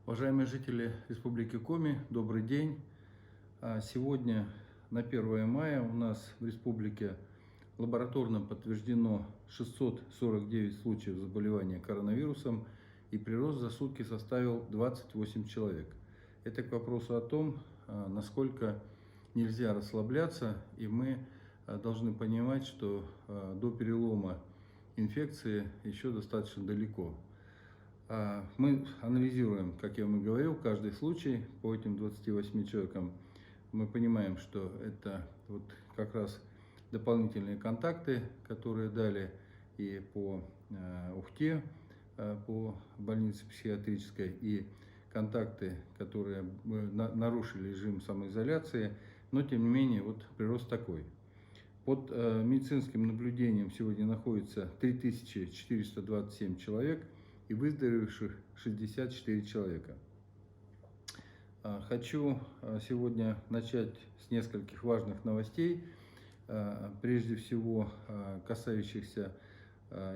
Уважаемые жители Республики Коми, добрый день. Сегодня на 1 мая у нас в республике лабораторно подтверждено 649 случаев заболевания коронавирусом, и прирост за сутки составил 28 человек. Это к вопросу о том, насколько нельзя расслабляться, и мы должны понимать, что до перелома инфекции еще достаточно далеко. Мы анализируем, как я вам и говорил, каждый случай по этим 28 человекам. Мы понимаем, что это вот как раз дополнительные контакты, которые дали и по Ухте, по больнице психиатрической, и контакты, которые нарушили режим самоизоляции, но тем не менее вот прирост такой. Под медицинским наблюдением сегодня находится 3427 человек, и выздоровевших 64 человека. Хочу сегодня начать с нескольких важных новостей, прежде всего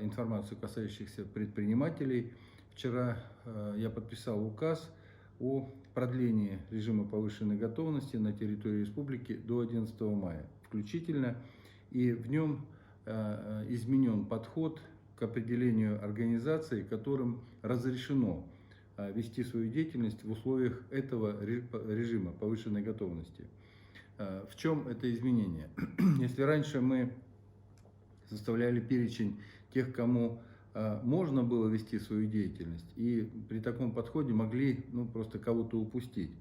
информацию, касающихся предпринимателей. Вчера я подписал указ о продлении режима повышенной готовности на территории республики до 11 мая включительно, и в нем изменен подход к определению организаций, которым разрешено вести свою деятельность в условиях этого режима повышенной готовности. В чем это изменение? Если раньше мы составляли перечень тех, кому можно было вести свою деятельность, и при таком подходе могли просто кого-то упустить,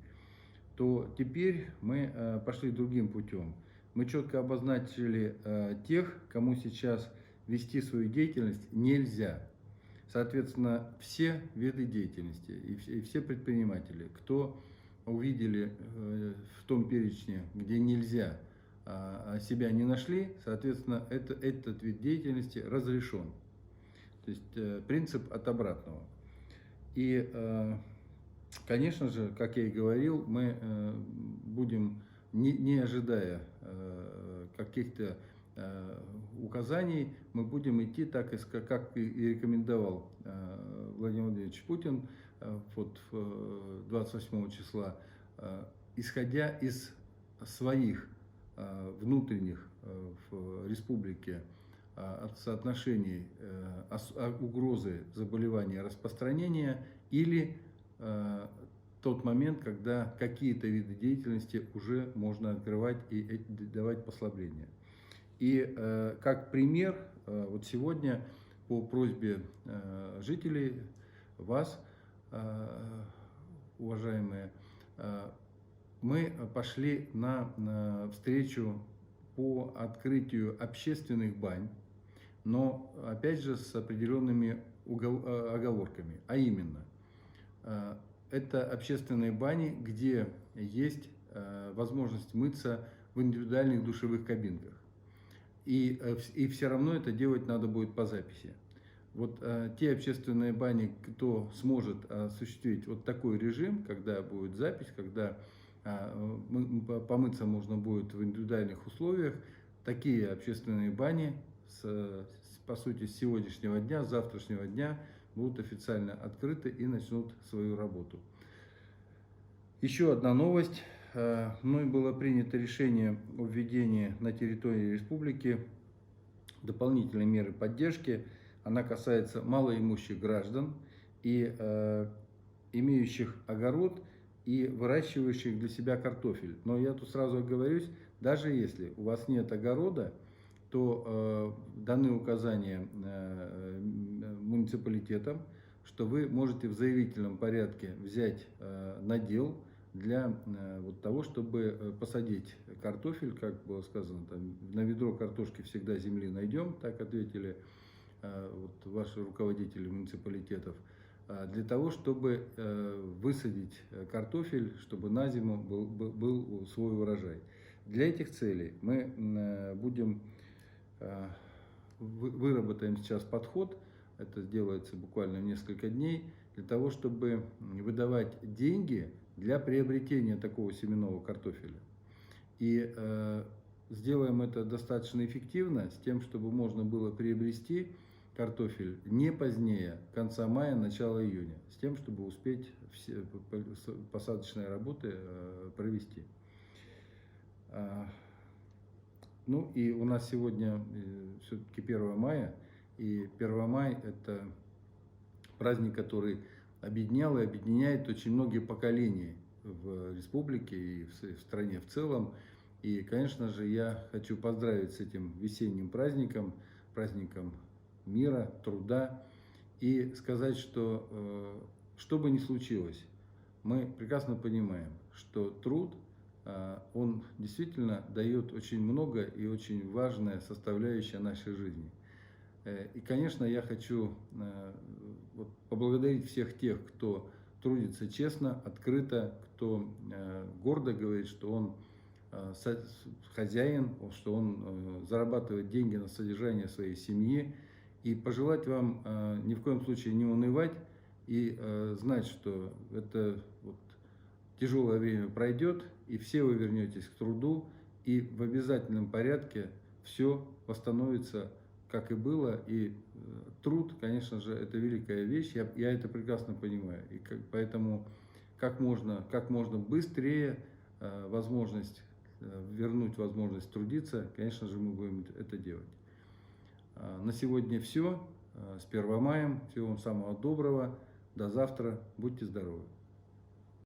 то теперь мы пошли другим путем. Мы четко обозначили тех, кому сейчас вести свою деятельность нельзя. Соответственно, все виды деятельности и все предприниматели, кто увидели в том перечне, где нельзя, себя не нашли, соответственно, этот вид деятельности разрешен. То есть принцип от обратного. И, конечно же, как я и говорил, мы будем, не ожидая каких-то указаний, мы будем идти так, как и рекомендовал Владимир Владимирович Путин 28 числа, исходя из своих внутренних в республике соотношений угрозы заболевания, распространения или тот момент, когда какие-то виды деятельности уже можно открывать и давать послабления. И как пример, вот сегодня по просьбе жителей, вас, уважаемые, мы пошли на встречу по открытию общественных бань, но опять же с определенными оговорками, а именно, это общественные бани, где есть возможность мыться в индивидуальных душевых кабинках. И все равно это делать надо будет по записи. Вот те общественные бани, кто сможет осуществить вот такой режим, когда будет запись, когда помыться можно будет в индивидуальных условиях, такие общественные бани, по сути, с сегодняшнего дня, с завтрашнего дня будут официально открыты и начнут свою работу. Еще одна новость. Мной было принято решение о введении на территории республики дополнительной меры поддержки. Она касается малоимущих граждан и имеющих огород и выращивающих для себя картофель. Но я тут сразу оговорюсь, даже если у вас нет огорода, то даны указания муниципалитетам, что вы можете в заявительном порядке взять надел для того, чтобы посадить картофель, как было сказано, там, на ведро картошки всегда земли найдем, так ответили ваши руководители муниципалитетов, для того, чтобы высадить картофель, чтобы на зиму был свой урожай. Для этих целей мы выработаем сейчас подход, это сделается буквально в несколько дней, для того, чтобы выдавать деньги для приобретения такого семенного картофеля. И сделаем это достаточно эффективно, с тем, чтобы можно было приобрести картофель не позднее конца мая, начала июня, с тем, чтобы успеть все посадочные работы провести. Ну и у нас сегодня все-таки 1 мая, и 1 мая это праздник, который объединял и объединяет очень многие поколения в республике и в стране в целом. И, конечно же, я хочу поздравить с этим весенним праздником, праздником мира, труда, и сказать, что что бы ни случилось, мы прекрасно понимаем, что труд, он действительно дает очень много и очень важная составляющая нашей жизни. И, конечно, я хочу поблагодарить всех тех, кто трудится честно, открыто, кто гордо говорит, что он хозяин, что он зарабатывает деньги на содержание своей семьи. И пожелать вам ни в коем случае не унывать и знать, что это тяжелое время пройдет, и все вы вернетесь к труду, и в обязательном порядке все восстановится, как и было. И труд, конечно же, это великая вещь, я это прекрасно понимаю. И поэтому как можно быстрее вернуть возможность трудиться, конечно же, мы будем это делать. На сегодня все. С 1 мая. Всего вам самого доброго. До завтра. Будьте здоровы.